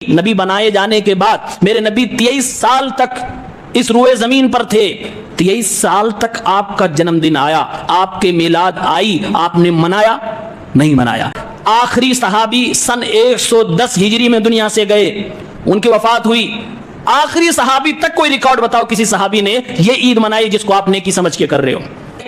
نبی بنائے جانے کے بعد میرے نبی 23 سال تک اس روئے زمین پر تھے. 23 سال تک آپ کا جنم دن آیا, آپ کے میلاد آئی, آپ نے منایا نہیں منایا. آخری صحابی سن 110 ہجری میں دنیا سے گئے, ان کی وفات ہوئی. آخری صحابی تک کوئی ریکارڈ بتاؤ کسی صحابی نے یہ عید منائی جس کو آپ نیکی سمجھ کے کر رہے ہو.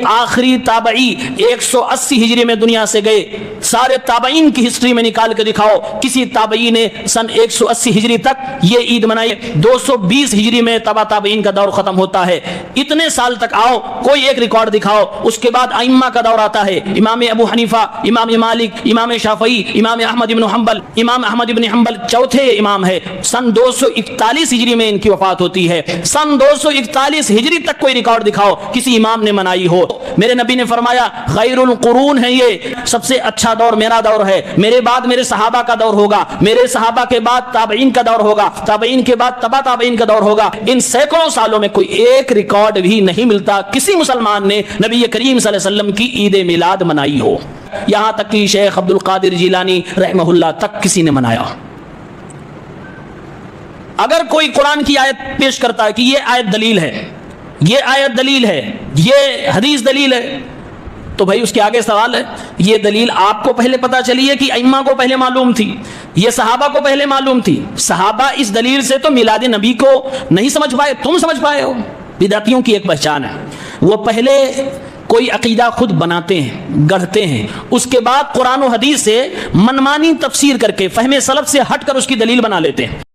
آخری تابعی 180 ہجری میں دنیا سے گئے. سارے تابعین کی ہسٹری میں نکال کے دکھاؤ کسی تابعی نے سن 180 ہجری تک یہ عید منائی. 220 ہجری میں تابعین کا دور ختم ہوتا ہے. اتنے سال تک آؤ کوئی ایک ریکارڈ دکھاؤ. اس کے بعد ائمہ کا دور آتا ہے. امام ابو حنیفہ, امام مالک, امام شافعی, امام احمد بن حنبل. امام احمد بن حنبل چوتھے امام ہے. سن 241 ہجری میں ان کی وفات ہوتی ہے. سن 241 ہجری تک کوئی ریکارڈ دکھاؤ کسی امام نے منائی ہو. میرے نبی نے فرمایا خیر القرون ہے, یہ سب سے اچھا دور میرا دور ہے. میرے بعد میرے صحابہ کا دور ہوگا, میرے صحابہ کے بعد تابعین کا دور ہوگا, تابعین کے بعد تبع تابعین کا دور ہوگا. ان سینکڑوں سالوں میں کوئی ایک ریکارڈ بھی نہیں ملتا کسی مسلمان نے نبی کریم صلی اللہ علیہ وسلم کی عید میلاد منائی ہو. یہاں تک کہ شیخ عبد القادر جیلانی رحمہ اللہ تک کسی نے منایا. اگر کوئی قرآن کی آیت پیش کرتا ہے کہ یہ آیت دلیل ہے, یہ آیت دلیل ہے, یہ حدیث دلیل ہے, تو بھائی اس کے آگے سوال ہے یہ دلیل آپ کو پہلے پتا چلی ہے کہ ائمہ کو پہلے معلوم تھی, یہ صحابہ کو پہلے معلوم تھی. صحابہ اس دلیل سے تو میلاد نبی کو نہیں سمجھ پائے, تم سمجھ پائے ہو. بدعتیوں کی ایک پہچان ہے, وہ پہلے کوئی عقیدہ خود بناتے ہیں, گڑھتے ہیں, اس کے بعد قرآن و حدیث سے منمانی تفسیر کر کے فہم سلف سے ہٹ کر اس کی دلیل بنا لیتے ہیں.